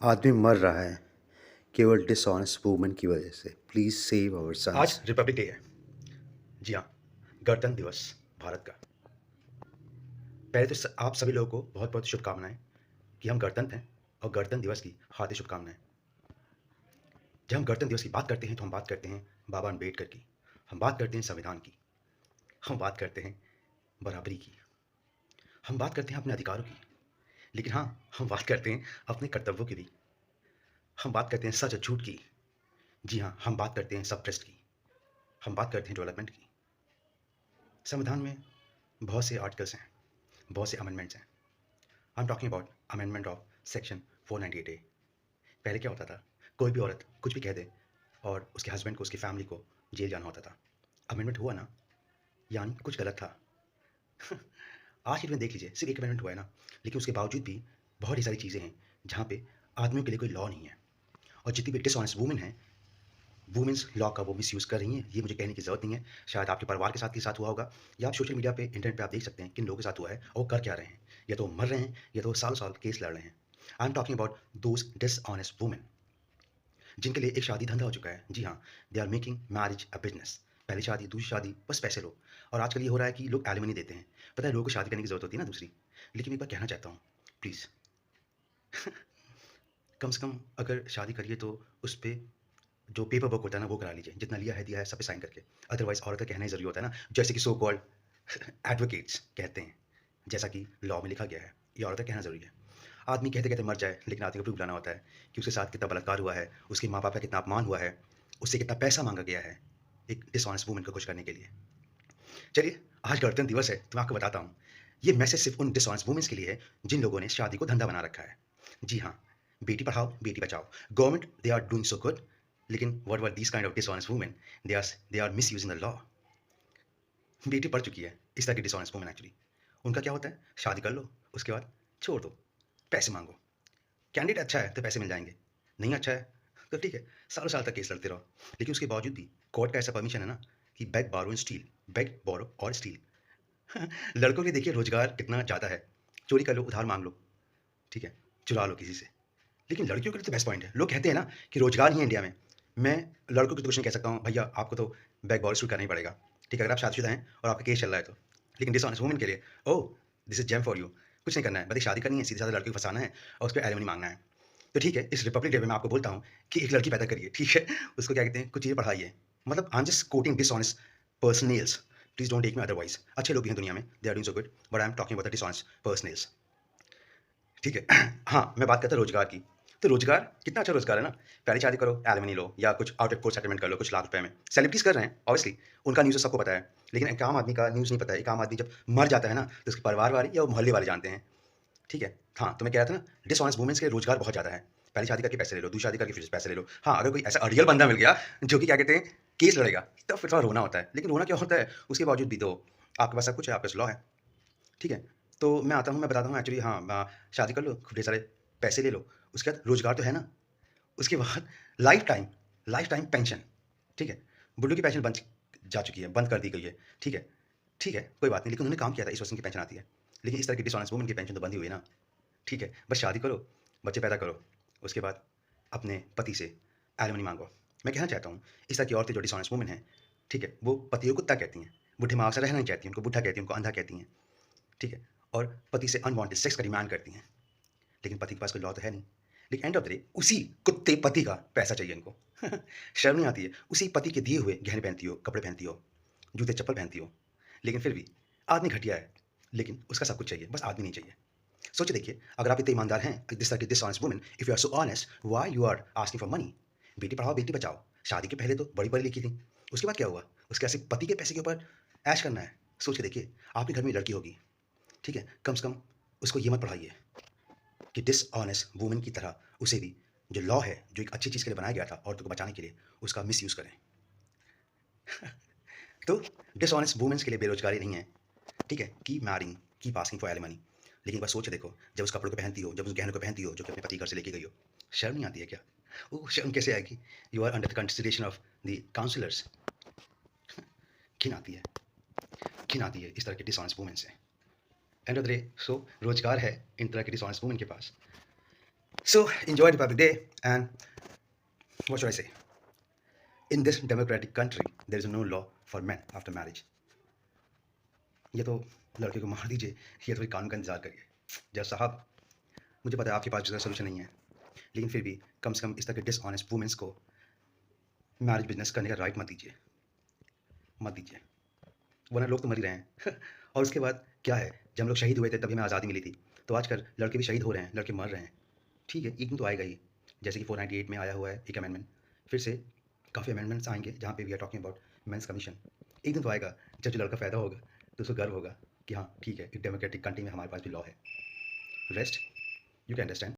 आदमी मर रहा है केवल डिसऑनेस्ट वुमन की वजह से। प्लीज सेव आवर आज सन्स। रिपब्लिक डे है। जी हाँ, गणतंत्र दिवस भारत का। पहले तो आप सभी लोगों को बहुत बहुत शुभकामनाएं कि हम गणतंत्र हैं और गणतंत्र दिवस की हार्दिक शुभकामनाएं। जब हम गणतंत्र दिवस की बात करते हैं तो हम बात करते हैं बाबा अम्बेडकर की, हम बात करते हैं संविधान की, हम बात करते हैं बराबरी की, हम बात करते हैं अपने अधिकारों की, लेकिन हाँ, हम बात करते हैं अपने कर्तव्यों की भी। हम बात करते हैं सच और झूठ की। जी हाँ, हम बात करते हैं सब ट्रस्ट की, हम बात करते हैं डेवलपमेंट की। संविधान में बहुत से आर्टिकल्स हैं, बहुत से अमेंडमेंट्स हैं। आई am talking about amendment of section 498A। पहले क्या होता था, कोई भी औरत कुछ भी कह दे और उसके हस्बैंड को, उसकी फैमिली को जेल जाना होता था। अमेंडमेंट हुआ ना, यानी कुछ गलत था। आज के दिन देख लीजिए, सिर्फ एक अमेंडमेंट हुआ है ना, लेकिन उसके बावजूद भी बहुत ही सारी चीज़ें हैं जहाँ पे आदमियों के लिए कोई लॉ नहीं है। और जितनी भी डिसऑनेस्ट वुमेन हैं, वुमेन्स लॉ का वो मिसयूज़ कर रही हैं, ये मुझे कहने की ज़रूरत नहीं है। शायद आपके परिवार के साथ हुआ होगा, या आप सोशल मीडिया पे, इंटरनेट पे आप देख सकते हैं किन लोगों के साथ हुआ है और वो कर क्या रहे हैं। या तो वो मर रहे हैं, या तो सालों साल केस लड़ रहे हैं। आई am talking about those dishonest women जिनके लिए एक शादी धंधा हो चुका है। जी हाँ, they are making marriage a business. पहली शादी, दूसरी शादी, बस पैसे लो। और आजकल ये हो रहा है कि लोग एलिमनी देते हैं। पता है, लोगों को शादी करने की ज़रूरत होती है ना दूसरी। लेकिन एक बार कहना चाहता हूँ, प्लीज़, कम से कम अगर शादी करिए तो उस पे जो पेपर वर्क होता है ना, वो करा लीजिए। जितना लिया है, दिया है, सब पे साइन करके। अदरवाइज़ औरत का कहना ही ज़रूरी होता है ना, जैसे कि सो कॉल्ड एडवोकेट्स कहते हैं, जैसा कि लॉ में लिखा गया है, ये औरत का कहना ज़रूरी है। आदमी कहते-कहते मर जाए, लेकिन आदमी को प्रूफ लाना होता है कि उसके साथ कितना बलात्कार हुआ है, उसके माँ-बाप का कितना अपमान हुआ है, उससे कितना पैसा माँगा गया है, एक डिसऑनेस्ट वुमन को खुश करने के लिए। चलिए, आज गणतंत्र दिवस है, तो मैं आपको बताता हूँ। ये मैसेज सिर्फ़ उन डिसऑनेस्ट वुमेन्स के लिए है, जिन लोगों ने शादी को धंधा बना रखा है। जी हाँ, बेटी पढ़ाओ, बेटी बचाओ। Government, they are doing so good, लेकिन what about these kind of dishonest women? They are misusing the law. बेटी पढ़ चुकी है, इस तरह की डिसऑनेस्ट वुमेन एक्चुअली। उनका क्या होता है, शादी कर लो, उसके बाद छोड़ दो, पैसे माँगो। कैंडिडेट अच्छा है तो पैसे मिल जाएँगे, नहीं अच्छा है तो ठीक है, सालों साल तक केस लड़ते रहो। लेकिन उसके बावजूद भी कोर्ट का ऐसा परमिशन है ना कि beg, borrow and steal, beg, borrow और स्टील। लड़कों के लिए देखिए रोज़गार कितना ज़्यादा है, चोरी कर लो, उधार माँग लो, ठीक है, चुरा लो किसी से। लेकिन लड़कियों के लिए तो बेस्ट पॉइंट है। लोग कहते हैं ना कि रोज़गार नहीं है इंडिया में। मैं लड़कों की तो कुछ नहीं कह सकता हूँ, भैया आपको तो बैक बॉल शूट करना ही पड़ेगा, ठीक है, अगर आप शादीशुदा हैं और आपका केस चल रहा है तो। लेकिन डिसऑनेस्ट वुमन के लिए, oh! This is gem for you. कुछ नहीं करना है, बस एक शादी करनी है, सीधे-साधे लड़के को फँसाना है और उसपे एलिमनी माँगना है। तो ठीक है, इस रिपब्लिक डे पे मैं आपको बोलता हूँ कि एक लड़की पैदा करिए, ठीक है? उसको क्या कहते हैं, कुछ चीज़ें पढ़ाइए। मतलब I am just quoting dishonest personnels. Please don't take me otherwise. अच्छे लोग भी हैं दुनिया में, they are doing so good, but I am talking about the dishonest personnels. ठीक है। हाँ, मैं बात करता रोज़गार की। तो रोज़गार कितना अच्छा रोज़गार है ना। पहले शादी करो, एलिमनी लो या कुछ आउट ऑफ कोर्ट सेटलमेंट कर लो कुछ लाख रुपए में। सेलिब्रिटीज़ कर रहे हैं ऑब्वियसली, उनका न्यूज़ तो सबको पता है। लेकिन एक आम आदमी का न्यूज़ नहीं पता है। एक आम आदमी जब मर जाता है ना, तो उसके परिवार वाले या वो मोहल्ले वाले जानते हैं। ठीक है? हाँ, तो मैं कह रहा था ना, डिसऑनेस्ट वुमेन्स के लिए रोज़गार बहुत ज़्यादा है। पहली शादी करके पैसे ले लो, दूसरी शादी करके फिर से पैसे ले लो। हाँ, अगर कोई ऐसा अड़ियल बंदा मिल गया जो कि क्या कहते हैं, केस लड़ेगा, तब फिर थोड़ा रोना होता है। लेकिन रोना क्या होता है, उसके बावजूद भी तो आपके पास सब कुछ है, आपके पास लॉ है। ठीक है? तो मैं आता हूँ, मैं बताता हूँ एक्चुअली। हाँ, शादी कर लो, खूब ढेर सारे पैसे ले लो, उसके बाद रोज़गार तो है ना, उसके बाद लाइफ़ टाइम पेंशन, ठीक है? बुड्ढों की पेंशन बंद जा चुकी है, बंद कर दी गई है, ठीक है, कोई बात नहीं, लेकिन उन्होंने काम किया था, इस वजह से उनकी पेंशन आती है। लेकिन इस तरह की डिसऑनेस्ट वुमन की पेंशन तो बंद ही हुई है ना, ठीक है? बस शादी करो, बच्चे पैदा करो, उसके बाद अपने पति से एलिमनी माँगो। मैं कहना चाहता हूँ, इस तरह की औरतें जो डिसऑनेस्ट वुमन हैं, ठीक है? वो पतियों को कुत्ता कहती हैं, बुढ़े माँ से रहना नहीं चाहती, उनको बुड्ढा कहती हैं, उनको अंधा कहती हैं, ठीक है? और पति से अनवांटेड सेक्स का डिमांड करती हैं। लेकिन पति के पास कोई लॉ तो है नहीं। लेकिन एंड ऑफ द डे उसी कुत्ते पति का पैसा चाहिए इनको। शर्म नहीं आती है? उसी पति के दिए हुए गहने पहनती हो, कपड़े पहनती हो, जूते-चप्पल पहनती हो। लेकिन फिर भी आदमी घटिया है, लेकिन उसका सब कुछ चाहिए, बस आदमी नहीं चाहिए। सोच के देखिए, अगर आप इतने ईमानदार हैं, this are dishonest woman, if you are so honest, why you are asking for money? बेटी पढ़ाओ, बेटी बचाओ। शादी के पहले तो बड़ी पढ़ी लिखी थी, उसके बाद क्या हुआ? उसके बाद सिर्फ पति के पैसे के ऊपर ऐश करना है। सोच के देखिए, आपके घर में लड़की होगी, ठीक है? कम से कम उसको ये मत पढ़ाइए कि डिसऑनेस्ट वुमन की तरह उसे भी जो लॉ है, जो एक अच्छी चीज़ के लिए बनाया गया था औरतों को बचाने के लिए, उसका मिसयूज़ करें। तो डिसऑनेस्ट वुमेन्स के लिए बेरोज़गारी नहीं है, ठीक है? Keep marrying, keep asking for alimony. लेकिन एक बार सोच के देखो, जब उस कपड़ों को पहनती हो, जब उस गहनों को पहनती हो, जो कि अपने पति घर से लेके गई हो, शर्म नहीं आती है क्या? ओह! शर्म कैसे आएगी? You are under the consideration of the counsellors. घिन आती है, घिन आती है इस तरह के डिसऑनेस्ट वुमेन से। End of the day, so रोज़गार है इन तरह के डिसऑनेस्ट वुमेन के पास। So enjoy the public day, and what should I say? In this democratic country, there is no law for men after marriage. ये तो लड़के को मार दीजिए, ये तो फिर कानून का इंतजार करिए। जज साहब, मुझे पता है आपके पास जो है सोल्यूशन नहीं है, लेकिन फिर भी कम से कम इस तरह के डिसऑनेस्ट वुमेन्स को मैरिज बिजनेस करने का राइट मत दीजिए, मत दीजिए, वरना लोग तो मर ही रहे हैं। और उसके बाद क्या है, जब हम लोग शहीद हुए थे तभी हमें आज़ादी मिली थी, तो आजकल लड़के भी शहीद हो रहे हैं, लड़के मर रहे हैं। ठीक है, एक दिन तो आएगा ही, जैसे कि 498 में आया हुआ है एक अमेंडमेंट, फिर से काफ़ी अमेंडमेंट्स आएंगे जहाँ पे we are talking about men's commission. एक दिन तो आएगा जब जो लड़का पैदा होगा तो उसको गर्व होगा कि हाँ ठीक है, एक डेमोक्रेटिक कंट्री में हमारे पास भी लॉ है। Rest you can understand.